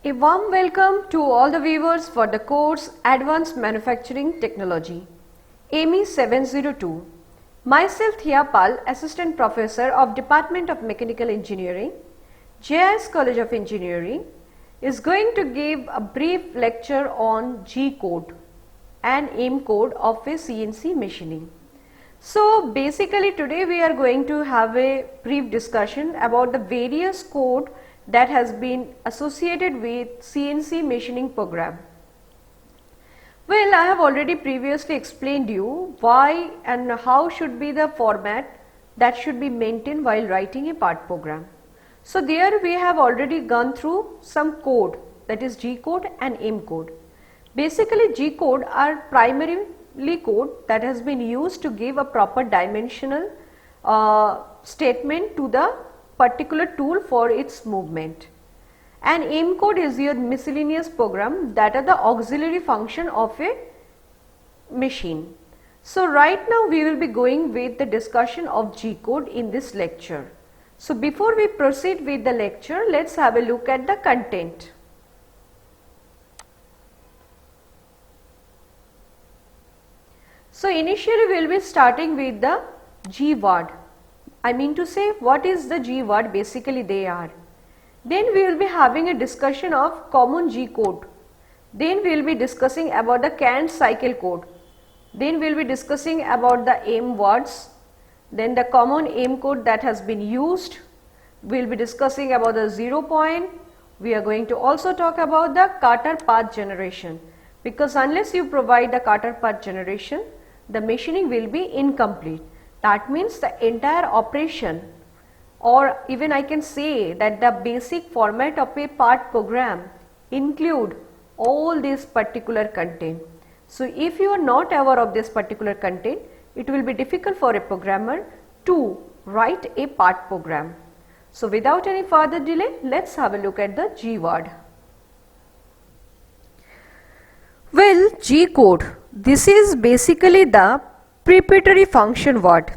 A warm welcome to all the viewers for the course Advanced Manufacturing Technology, AME 702. Myself Thia Pal, Assistant Professor of Department of Mechanical Engineering, JIS College of Engineering, is going to give a brief lecture on G code and AIM code of a CNC machining. So basically today we are going to have a brief discussion about the various code that has been associated with CNC machining program. Well, I have already previously explained you why and how should be the format that should be maintained while writing a part program. So there we have already gone through some code, that is G code and AIM code. Basically G code are primarily code that has been used to give a proper dimensional statement to the particular tool for its movement, and AIM code is your miscellaneous program that are the auxiliary function of a machine. So right now we will be going with the discussion of G code in this lecture. So before we proceed with the lecture, let's have a look at the content. So initially we will be starting with the G word. I mean to say, what is the G word? Basically they are. Then we will be having a discussion of common G code. Then we will be discussing about the canned cycle code. Then we will be discussing about the AIM words. Then the common AIM code that has been used. We will be discussing about the 0 point. We are going to also talk about the Carter path generation, because unless you provide the Carter path generation, the machining will be incomplete. That means the entire operation, or even I can say that the basic format of a part program include all this particular content. So if you are not aware of this particular content, it will be difficult for a programmer to write a part program. So without any further delay, let's have a look at the G word. Well, G code, this is basically the preparatory function word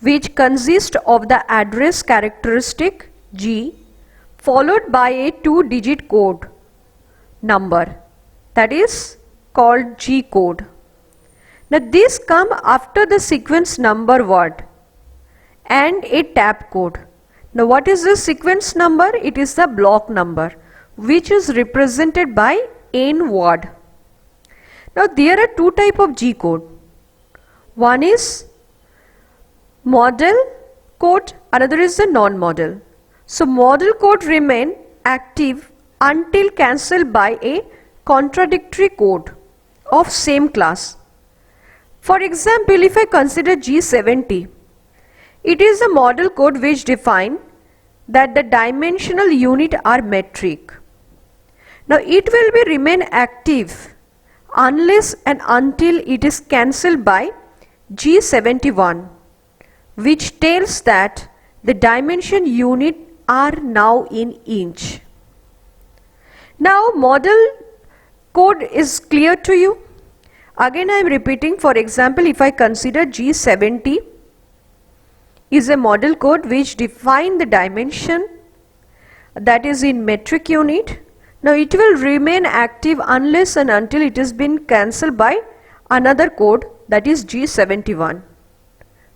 which consists of the address characteristic G followed by a 2-digit code number, that is called G code. Now this comes after the sequence number word and a tab code. Now what is this sequence number? It is the block number which is represented by N word. Now there are two types of G code. One is model code, another is the non-model. So model code remain active until cancelled by a contradictory code of same class. For example, if I consider G70, it is a model code which define that the dimensional unit are metric. Now it will be remain active unless and until it is cancelled by G71, which tells that the dimension unit are now in inch. Now model code is clear to you. Again I am repeating, for example, if I consider G70 is a model code which define the dimension that is in metric unit. Now it will remain active unless and until it has been cancelled by another code, that is G71,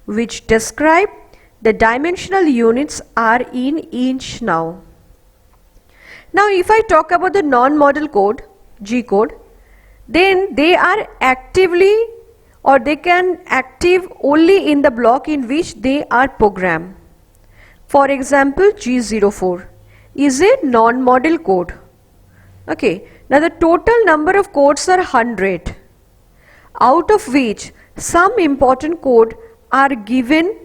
which describe the dimensional units are in inch now. Now if I talk about the non-model code, G code, then they are actively, or they can active only in the block in which they are programmed. For example, G04 is a non-model code. Okay, now the total number of codes are 100, out of which some important code are given,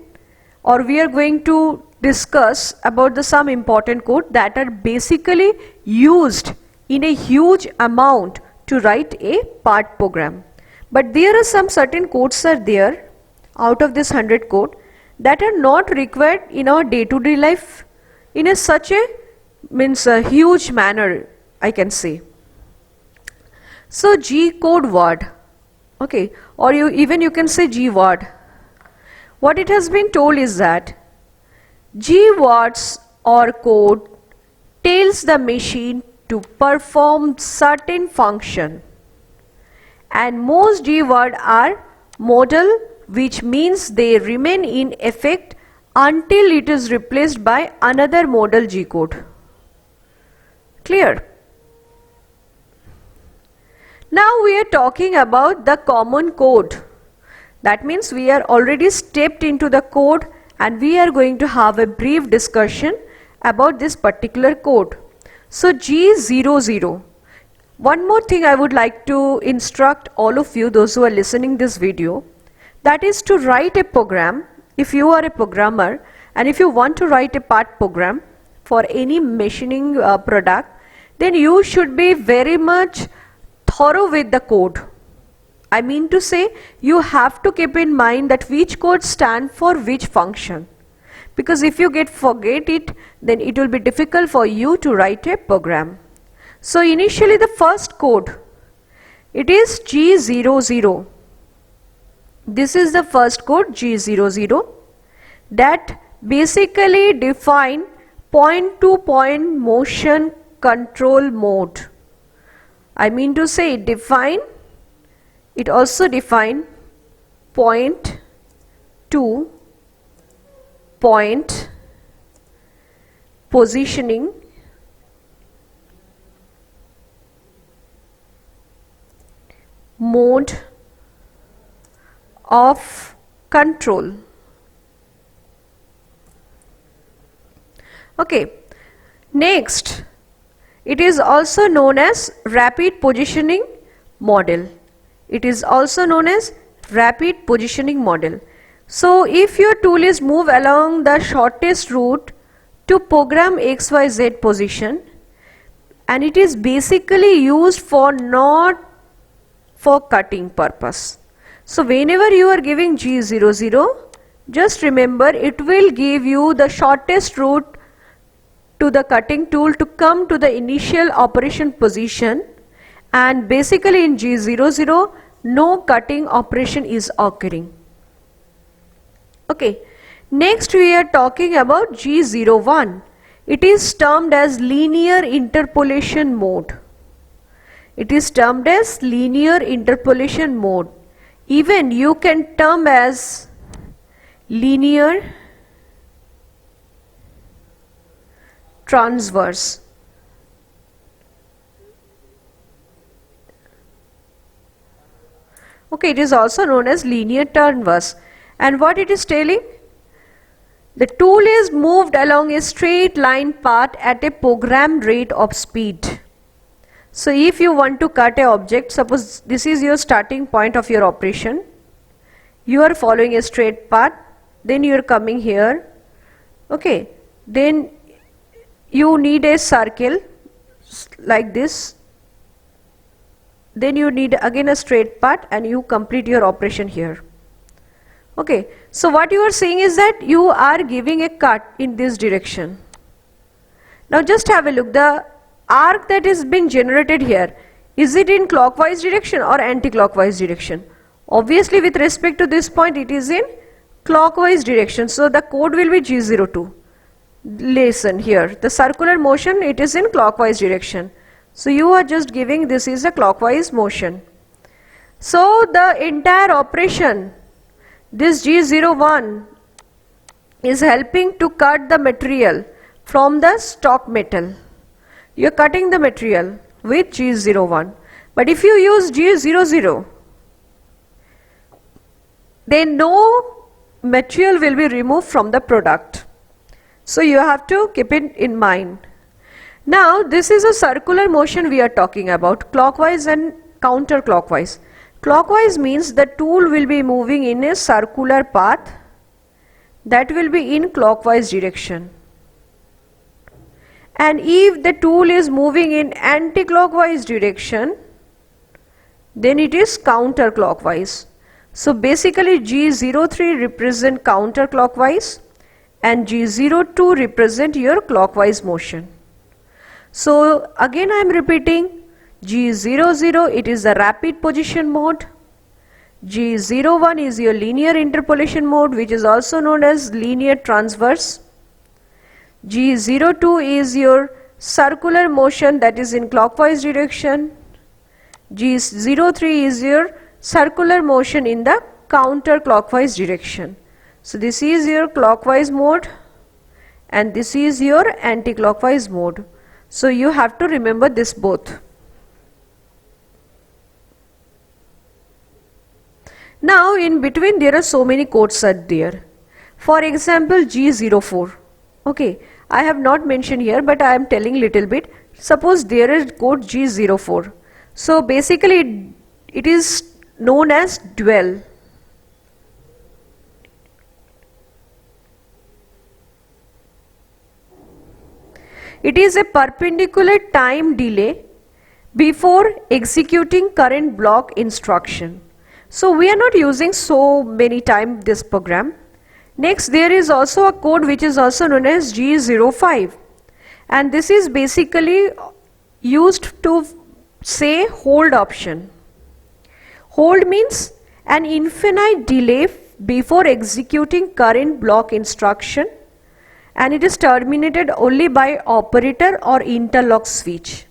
or we are going to discuss about the some important code that are basically used in a huge amount to write a part program. But there are some certain codes are there out of this 100 code that are not required in our day-to-day life in a such a huge manner, I can say. So G code word, okay, or you can say G word. What it has been told is that G words or code tells the machine to perform certain function, and most G word are modal, which means they remain in effect until it is replaced by another modal G code. Clear? Now we are talking about the common code. That means we are already stepped into the code and we are going to have a brief discussion about this particular code. So G00. One more thing I would like to instruct all of you, those who are listening this video, that is to write a program. If you are a programmer and if you want to write a part program for any machining product, then you should be very much thorough with the code. I mean to say, you have to keep in mind that which code stand for which function, because if you forget it, then it will be difficult for you to write a program. So initially the first code, it is G00. This is the first code, G00, that basically define point-to-point motion control mode. I mean to say, it also define point to point positioning mode of control. Okay, next, it is also known as rapid positioning model. It is also known as rapid positioning model. So if your tool is move along the shortest route to program XYZ position, and it is basically used for not for cutting purpose. So whenever you are giving G00, just remember it will give you the shortest route to the cutting tool to come to the initial operation position, and basically in G00 no cutting operation is occurring. Okay, next we are talking about G01. It is termed as linear interpolation mode. It is termed as linear interpolation mode. Even you can term as linear transverse. Okay, it is also known as linear transverse. And what it is telling? The tool is moved along a straight line path at a programmed rate of speed. So if you want to cut a object, suppose this is your starting point of your operation, you are following a straight path, then you are coming here, okay, then you need a circle like this, then you need again a straight path and you complete your operation here. Okay, so what you are saying is that you are giving a cut in this direction. Now just have a look, the arc that is being generated here, is it in clockwise direction or anti-clockwise direction? Obviously with respect to this point it is in clockwise direction, so the code will be G02. Listen here, the circular motion, it is in clockwise direction. So you are just giving this is a clockwise motion. So the entire operation, this G01 is helping to cut the material from the stock metal. You are cutting the material with G01. But if you use G00, then no material will be removed from the product. So you have to keep it in mind. Now this is a circular motion we are talking about, clockwise and counterclockwise. Clockwise means the tool will be moving in a circular path that will be in clockwise direction. And if the tool is moving in anti-clockwise direction, then it is counterclockwise. So basically G03 represent counterclockwise and G02 represent your clockwise motion. So again I am repeating, G00 it is the rapid position mode, G01 is your linear interpolation mode, which is also known as linear transverse, G02 is your circular motion, that is in clockwise direction. G03 is your circular motion in the counterclockwise direction. So this is your clockwise mode and this is your anti-clockwise mode. So you have to remember this both. Now in between there are so many codes are there. For example, G04. Okay, I have not mentioned here but I am telling little bit. Suppose there is code G04. So basically it is known as dwell. It is a perpendicular time delay before executing current block instruction. So we are not using so many time this program. Next there is also a code which is also known as G05 and this is basically used to say hold option. Hold means an infinite delay before executing current block instruction and it is terminated only by operator or interlock switch.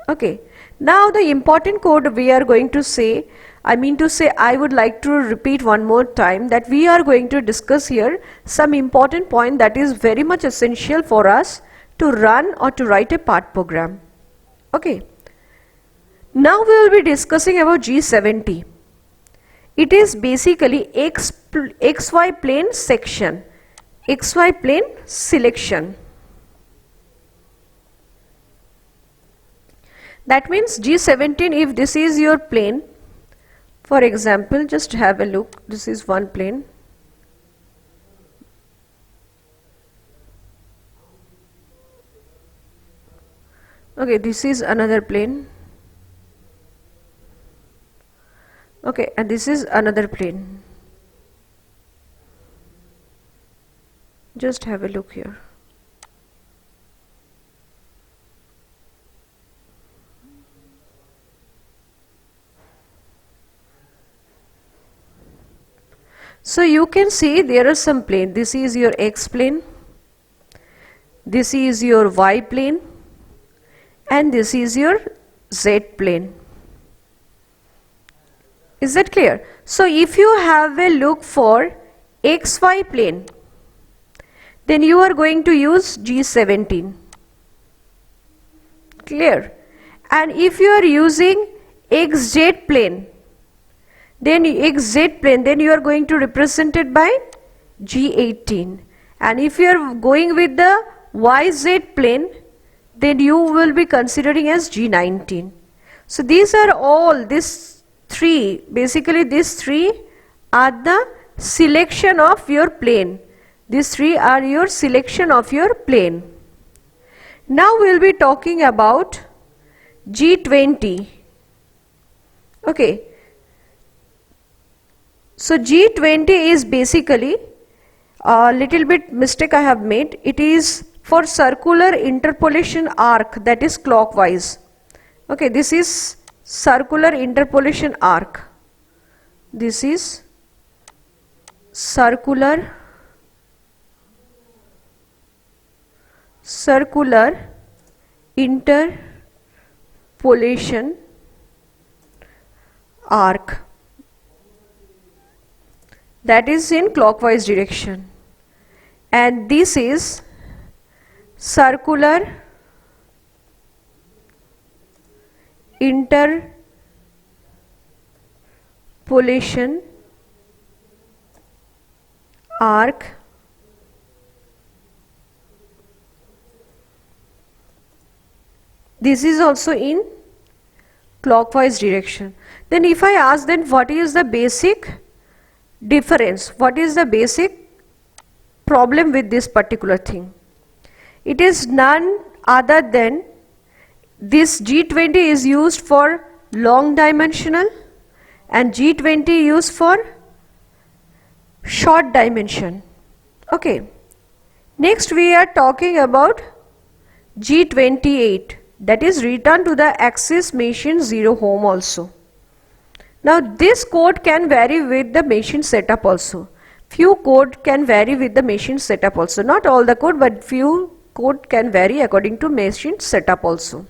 Okay, now the important code we are going to say, I would like to repeat one more time that we are going to discuss here some important point that is very much essential for us to run or to write a part program. Okay, now we will be discussing about G70. It is basically XY plane section, XY plane selection. That means G17, if this is your plane, for example, just have a look, this is one plane. Okay, this is another plane. Okay, and this is another plane. Just have a look here. So you can see there are some plane. This is your X plane, this is your Y plane and this is your Z plane. Is that clear? So if you have a look for XY plane, then you are going to use G17. Clear? And if you are using XZ plane, then you are going to represent it by G18, and if you are going with the YZ plane, then you will be considering as G19. So these are all, these three, basically these three are the selection of your plane. These three are your selection of your plane. Now we will be talking about G20. Okay. So G20 is basically a little bit mistake I have made. It is for circular interpolation arc, that is clockwise. Okay, this is circular interpolation arc. This is circular interpolation arc, that is in clockwise direction, and this is circular interpolation arc this is also in clockwise direction. Then if I ask, then what is the basic difference, what is the basic problem with this particular thing? It is none other than this G20 is used for long dimensional and G20 used for short dimension. Okay, next we are talking about G28, that is return to the axis machine 0 home also. Now this code can vary with the machine setup also. Few code can vary with the machine setup also. Not all the code, but few code can vary according to machine setup also.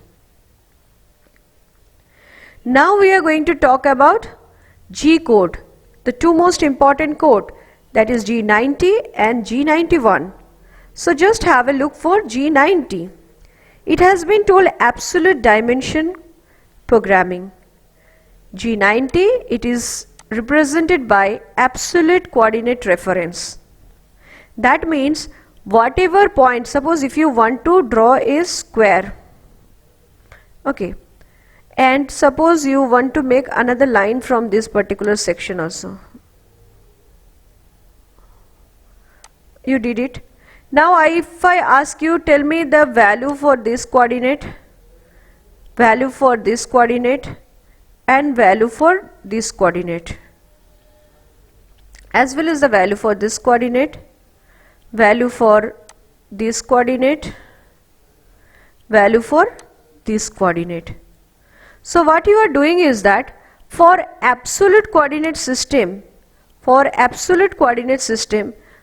Now we are going to talk about G code, the two most important code, that is G90 and G91. So just have a look for G90. It has been told absolute dimension programming. G90, it is represented by absolute coordinate reference. That means whatever point, suppose if you want to draw a square, okay, and suppose you want to make another line from this particular section also. You did it. Now if I ask you, tell me the value for this coordinate, value for this coordinate, and value for this coordinate, as well as the value for this coordinate, value for this coordinate, value for this coordinate. So what you are doing is that for absolute coordinate system,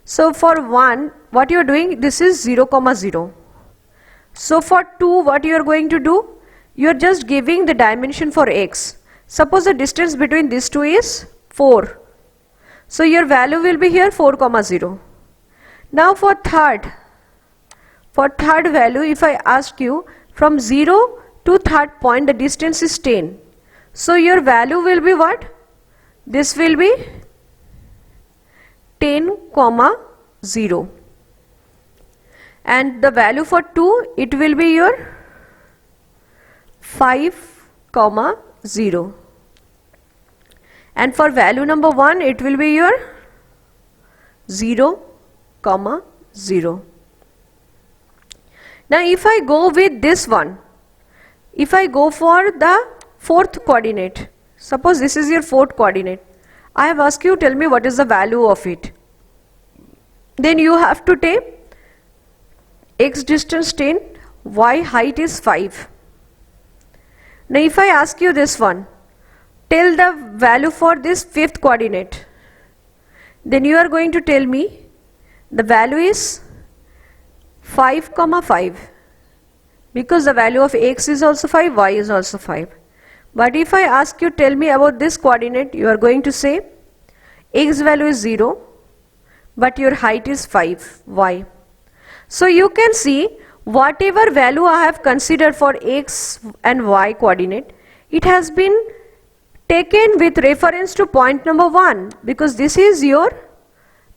so for 1, what you are doing, this is 0, 0. So for 2, what you are going to do, you are just giving the dimension for x. Suppose the distance between these two is 4. So your value will be here 4, 0. Now for third value, if I ask you from 0 to third point, the distance is 10. So your value will be what? This will be 10, 0. And the value for 2, it will be your 5, 0. And for value number 1, it will be your 0, 0. Now if I go with this one, if I go for the fourth coordinate, suppose this is your fourth coordinate, I have asked you, tell me what is the value of it. Then you have to take x distance 10, y height is 5. Now if I ask you this one, tell the value for this fifth coordinate, then you are going to tell me the value is 5, 5, because the value of x is also 5, y is also 5. But if I ask you, tell me about this coordinate, you are going to say x value is 0, but your height is 5, y. So you can see whatever value I have considered for x and y coordinate, it has been taken with reference to point number 1, because this is your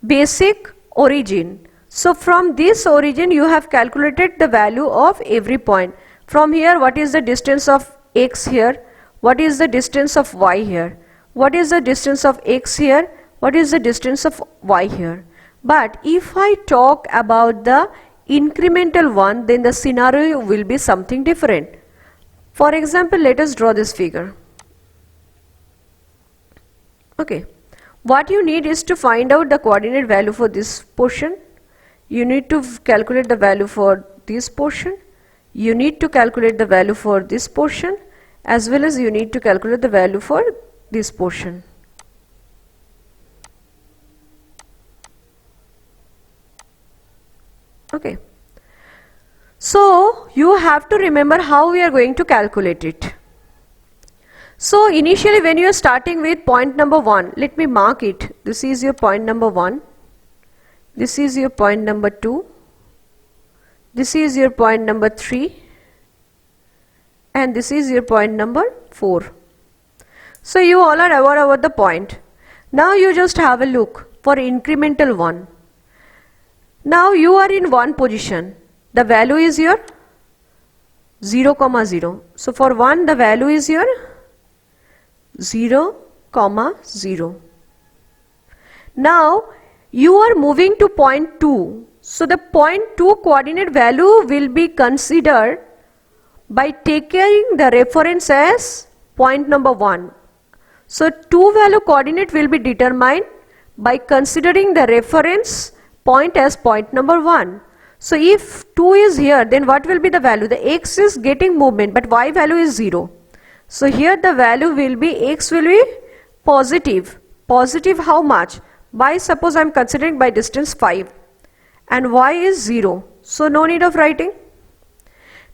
basic origin. So from this origin you have calculated the value of every point. From here, what is the distance of x here, what is the distance of y here, what is the distance of x here, what is the distance of y here. But if I talk about the incremental one, then the scenario will be something different. For example, let us draw this figure. Okay, what you need is to find out the coordinate value for this portion. You need to calculate the value for this portion. You need to calculate the value for this portion, as well as you need to calculate the value for this portion. Okay, so you have to remember how we are going to calculate it. So initially when you are starting with point number 1, let me mark it. This is your point number 1. This is your point number 2. This is your point number 3. And this is your point number 4. So you all are aware about the point. Now you just have a look for incremental one. Now you are in one position. The value is your 0, 0. So for 1, the value is your 0, 0. Now you are moving to point 2. So the point 2 coordinate value will be considered by taking the reference as point number 1. So 2 value coordinate will be determined by considering the reference point as point number 1. So if 2 is here, then what will be the value? The x is getting movement, but y value is 0. So here the value will be, x will be positive. Positive how much? By, suppose I am considering by distance 5, and y is 0. So no need of writing.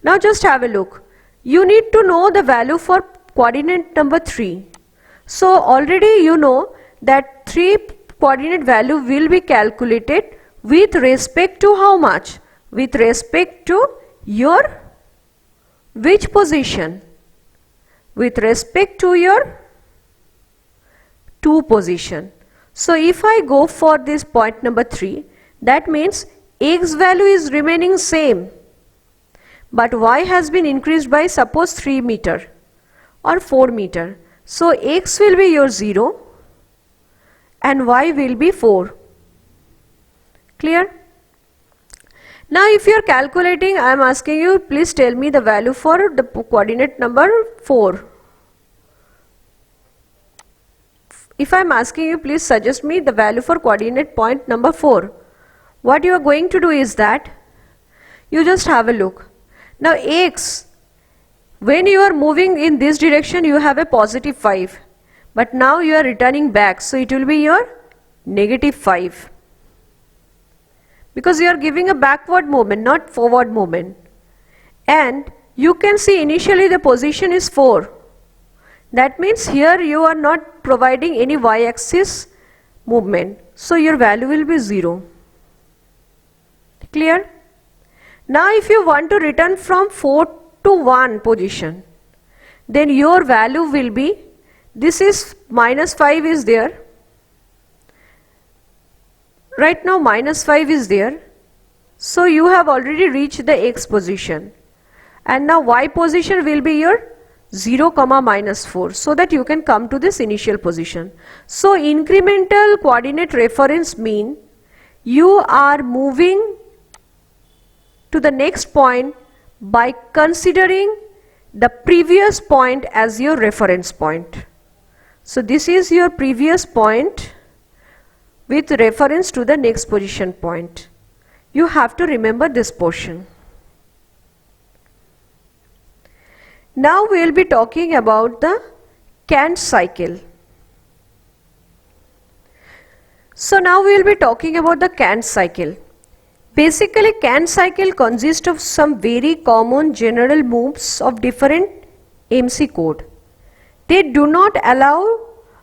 Now just have a look. You need to know the value for coordinate number 3. So already you know that 3 coordinate value will be calculated with respect to how much? With respect to your which position? With respect to your 2 position. So if I go for this point number 3, that means x value is remaining same, but y has been increased by suppose 3 meter or 4 meter. So x will be your 0 and y will be 4. Clear? Now if you are calculating, I am asking you, please tell me the value for the coordinate number 4. If I am asking you, please suggest me the value for coordinate point number 4. What you are going to do is that you just have a look. Now x, when you are moving in this direction, you have a positive 5, but now you are returning back, so it will be your negative 5, because you are giving a backward movement, not forward movement. And you can see initially the position is 4. That means here you are not providing any y-axis movement, so your value will be 0. Clear? Now if you want to return from 4 to 1 position, then your value will be, this is minus 5 is there. Right now minus 5 is there. So you have already reached the x position. And now y position will be your 0, minus 4, so that you can come to this initial position. So incremental coordinate reference mean you are moving to the next point by considering the previous point as your reference point. So this is your previous point with reference to the next position point. You have to remember this portion. Now we will be talking about the Kant cycle. So now we will be talking about the Kant cycle. Basically, Kant cycle consists of some very common general moves of different MC code. They do not allow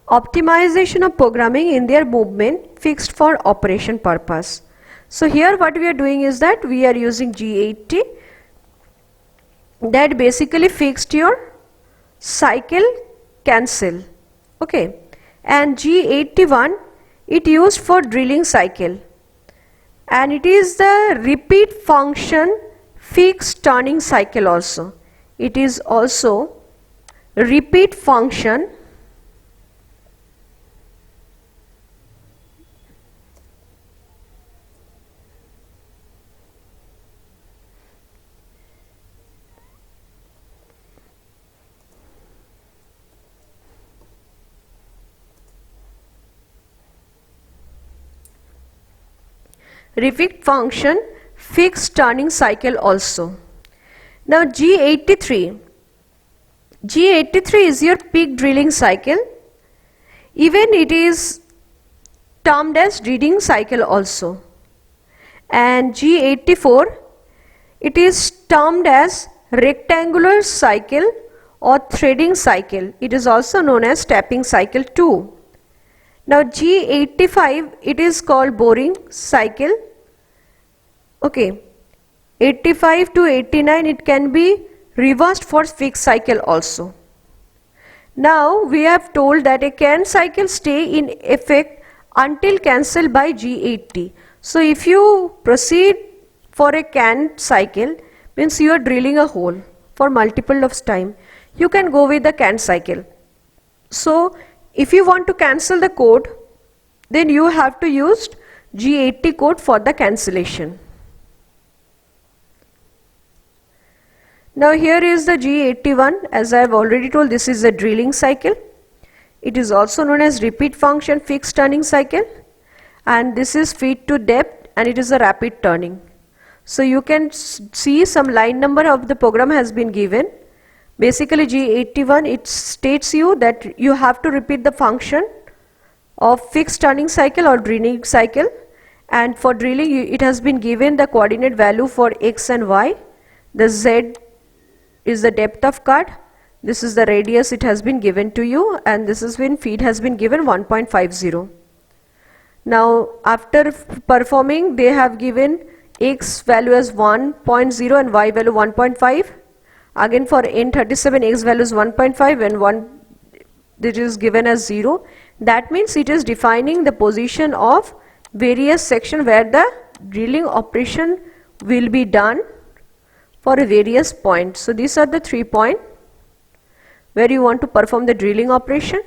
optimization of programming in their movement fixed for operation purpose. So here what we are doing is that we are using G80 that basically fixed your cycle cancel. Okay, and G81 it used for drilling cycle, and it is the repeat function fixed turning cycle also. It is also repeat function fixed turning cycle also. Now G83 is your peak drilling cycle. Even it is termed as drilling cycle also. And G84 it is termed as rectangular cycle or threading cycle. It is also known as tapping cycle too. Now G85 it is called boring cycle. Okay, 85 to 89 it can be reversed for fixed cycle also. Now we have told that a Kant cycle stay in effect until cancelled by G80. So if you proceed for a Kant cycle, means you are drilling a hole for multiple of time, you can go with the Kant cycle. So if you want to cancel the code, then you have to use G80 code for the cancellation. Now here is the G81. As I have already told, this is a drilling cycle. It is also known as repeat function fixed turning cycle, and this is feed to depth, and it is a rapid turning. So you can see some line number of the program has been given. Basically G81 it states you that you have to repeat the function of fixed turning cycle or drilling cycle, and for drilling it has been given the coordinate value for x and y. The z is the depth of cut, this is the radius it has been given to you, and this has been feed has been given 1.50. Now after performing, they have given x value as 1.0 and y value 1.5. Again for N37 x value is 1.5 and 1 it is given as 0. That means it is defining the position of various section where the drilling operation will be done for a various points. So these are the 3 points where you want to perform the drilling operation,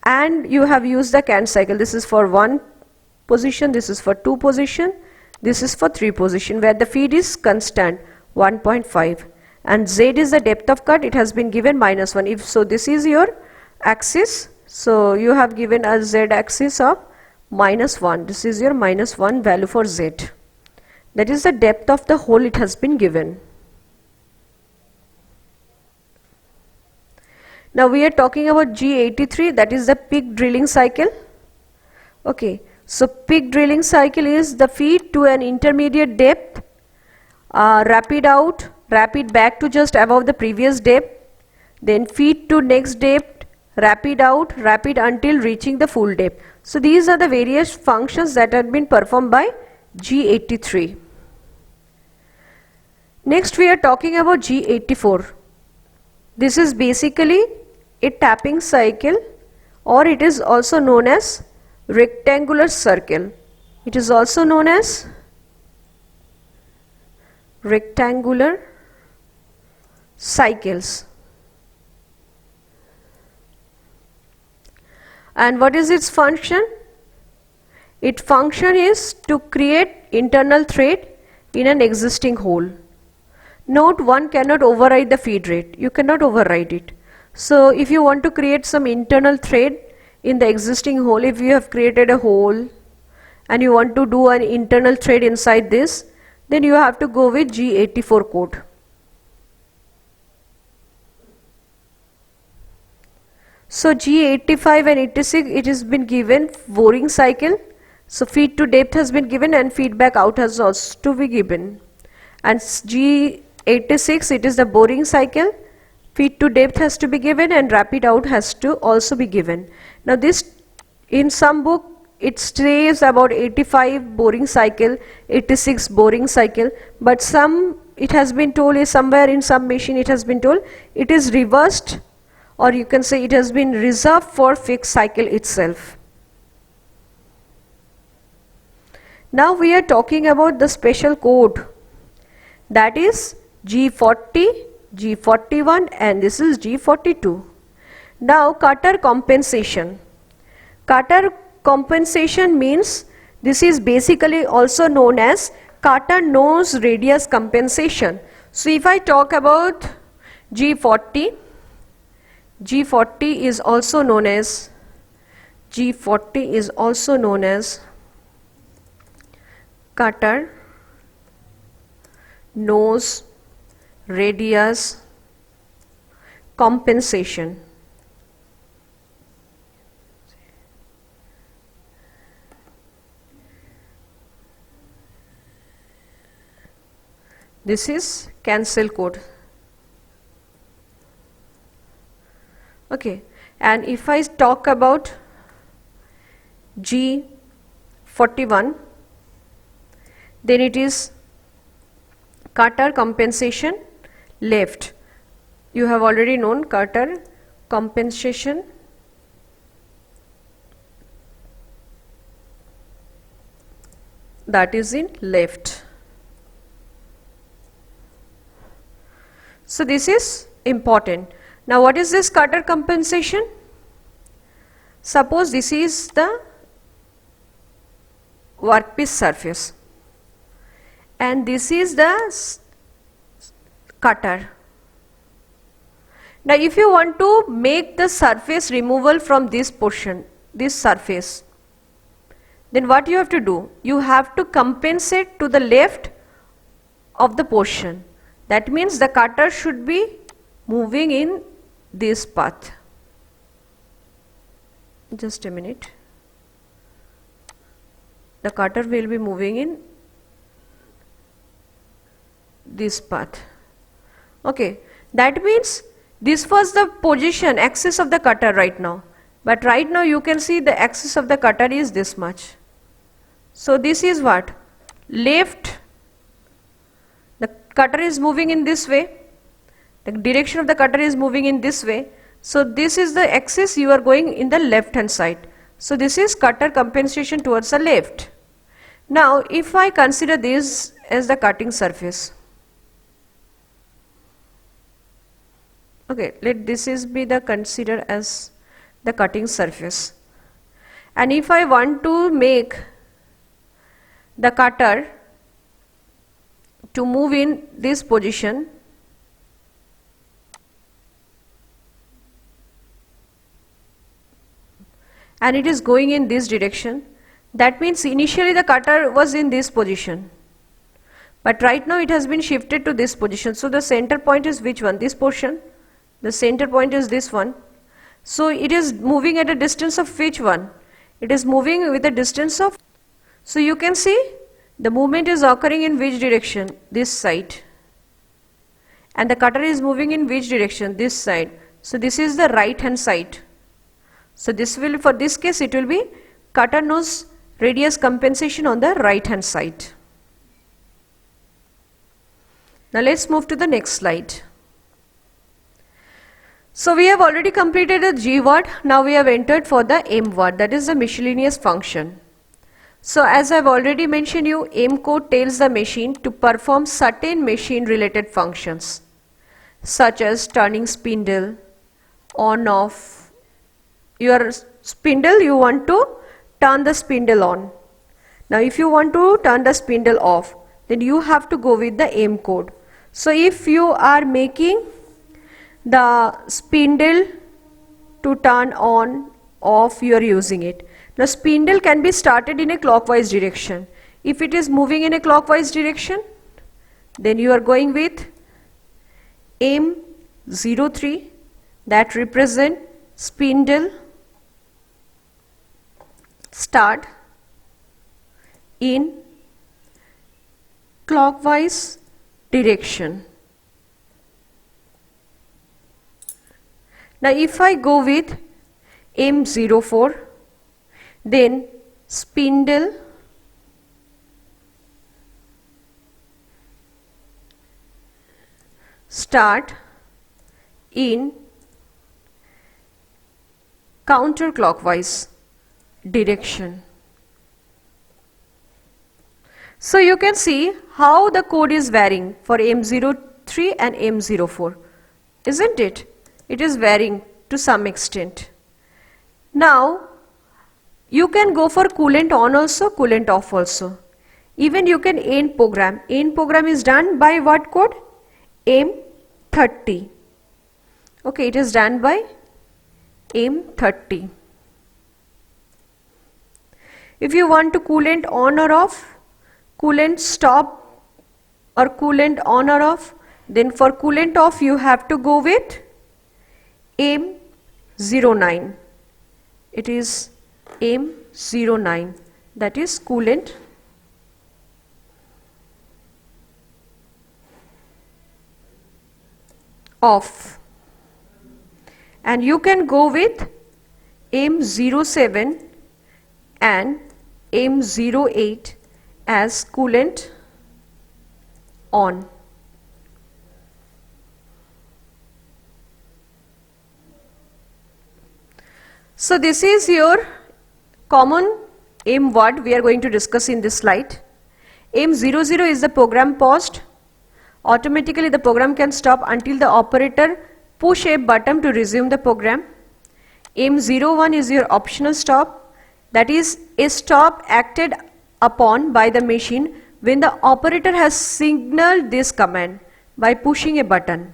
and you have used the CANT cycle. This is for 1 position, this is for 2 position, this is for 3 position, where the feed is constant 1.5 and z is the depth of cut. It has been given -1. If so, this is your axis, so you have given a z axis of -1. This is your -1 value for z. That is the depth of the hole it has been given. Now we are talking about G83, that is the peak drilling cycle. Okay, so peak drilling cycle is the feed to an intermediate depth, rapid out, rapid back to just above the previous depth, then feed to next depth, rapid out, rapid until reaching the full depth. So these are the various functions that have been performed by G83. Next we are talking about G84. This is basically a tapping cycle, or it is also known as rectangular circle. It is also known as rectangular cycles. And what is its function? Its function is to create internal thread in an existing hole. Note, one cannot override the feed rate. You cannot override it. So if you want to create some internal thread in the existing hole, if you have created a hole and you want to do an internal thread inside this, then you have to go with G84 code. So G85 and 86, it has been given boring cycle. So feed to depth has been given and feedback out has also to be given. And G86, it is the boring cycle. Feed to depth has to be given and rapid out has to also be given. Now this, in some book it says about 85 boring cycle, 86 boring cycle, but some it has been told is somewhere in some machine it has been told it is reversed, or you can say it has been reserved for fixed cycle itself. Now we are talking about the special code, that is G40, G41 and this is G42. Now cutter compensation. Cutter compensation means this is basically also known as cutter nose radius compensation. So if I talk about G40, G40 is also known as cutter nose radius compensation. This is cancel code. Okay, and if I talk about G41, then it is cutter compensation left. You have already known cutter compensation that is in left. So this is important. Now what is this cutter compensation? Suppose this is the workpiece surface and this is the cutter. Now if you want to make the surface removal from this portion, this surface, then what you have to do? You have to compensate to the left of the portion. That means the cutter should be moving in this path. Just a minute. the cutter will be moving in this path. Okay, that means this was the position, axis of the cutter right now, but right now you can see the axis of the cutter is this much. So this is what? Left. The cutter is moving in this way, the direction of the cutter is moving in this way. So this is the axis, you are going in the left hand side. So this is cutter compensation towards the left. Now if I consider this as the cutting surface, okay, let this is be the consider as the cutting surface, and if I want to make the cutter to move in this position, and it is going in this direction, that means initially the cutter was in this position, but right now it has been shifted to this position. So the center point is which one? This portion. The center point is this one. So it is moving at a distance of which one? It is moving with a distance of, so you can see the movement is occurring in which direction? This side. And the cutter is moving in which direction? This side. So this is the right hand side. So this will, for this case it will be cutter nose radius compensation on the right hand side. Now let's move to the next slide. So we have already completed the G word. Now we have entered for the M word, that is the miscellaneous function. So as I have already mentioned you, M code tells the machine to perform certain machine related functions such as turning spindle, on off. Your spindle, you want to turn the spindle on. Now if you want to turn the spindle off, then you have to go with the M code. So if you are making the spindle to turn on, off, you are using it. Now spindle can be started in a clockwise direction. If it is moving in a clockwise direction, then you are going with M03, that represent spindle start in clockwise direction. Now if I go with M04, then spindle start in counterclockwise direction. So you can see how the code is varying for M03 and M04, isn't it? It is varying to some extent. Now you can go for coolant on also, coolant off also. Even you can end program. End program is done by what code? M30. Okay, it is done by M30. If you want to coolant on or off, coolant stop or coolant on or off, then for coolant off you have to go with M09. It is M09, that is coolant off. And you can go with M07 and M08 as coolant on. So this is your common M word we are going to discuss in this slide. M00 is the program paused. Automatically the program can stop until the operator push a button to resume the program. M01 is your optional stop, that is a stop acted upon by the machine when the operator has signaled this command by pushing a button.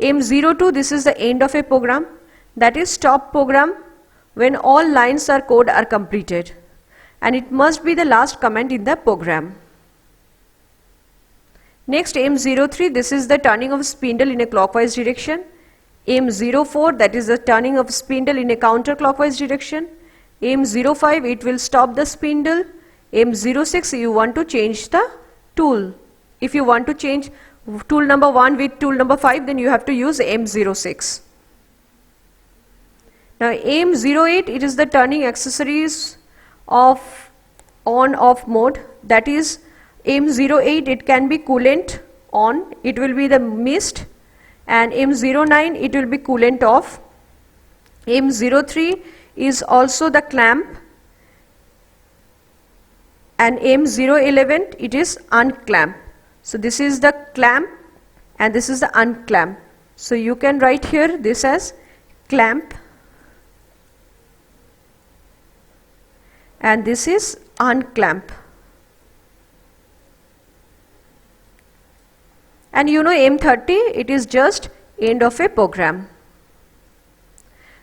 M02, this is the end of a program, that is stop program when all lines or code are completed, and it must be the last command in the program. Next, M03, this is the turning of spindle in a clockwise direction. M04, that is the turning of spindle in a counterclockwise direction. M05, it will stop the spindle. M06 you want to change the tool. If you want to change tool number 1 with tool number 5, then you have to use M06. Now M08, it is the turning accessories of on-off mode. That is M08, it can be coolant on, it will be the mist, and M09 it will be coolant off. M03 is also the clamp, and M011 it is unclamp. So this is the clamp and this is the unclamp. So you can write here this as clamp and this is unclamp. And you know M30, it is just end of a program.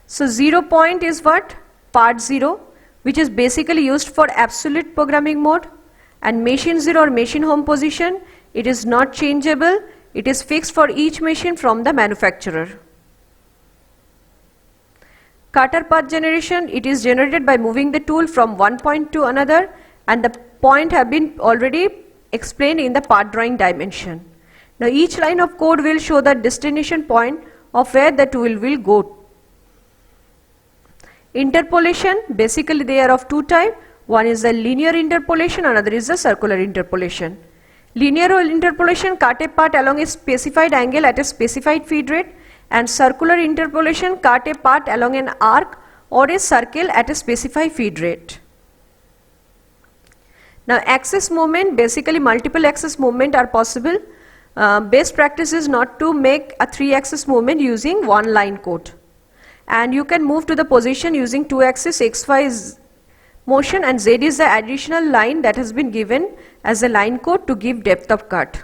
So 0 point is what? Part 0, which is basically used for absolute programming mode, and machine 0 or machine home position, it is not changeable, it is fixed for each machine from the manufacturer. Cutter path generation, it is generated by moving the tool from one point to another, and the point have been already explained in the part drawing dimension. Now each line of code will show the destination point of where the tool will go. Interpolation, basically they are of two types. One is the linear interpolation, another is the circular interpolation. Linear interpolation cut a path along a specified angle at a specified feed rate, and circular interpolation cut a path along an arc or a circle at a specified feed rate. Now axis movement, basically multiple axis movement are possible. Best practice is not to make a 3-axis movement using one line code. And you can move to the position using 2-axis XY motion, and Z is the additional line that has been given as a line code to give depth of cut.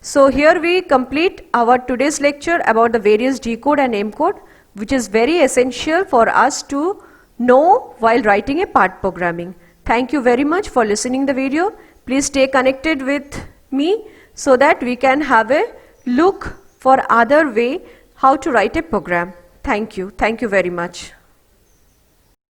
So here we complete our today's lecture about the various G code and M code, which is very essential for us to know while writing a part programming. Thank you very much for listening the video. Please stay connected with me so that we can have a look for other way how to write a program. Thank you. Thank you very much.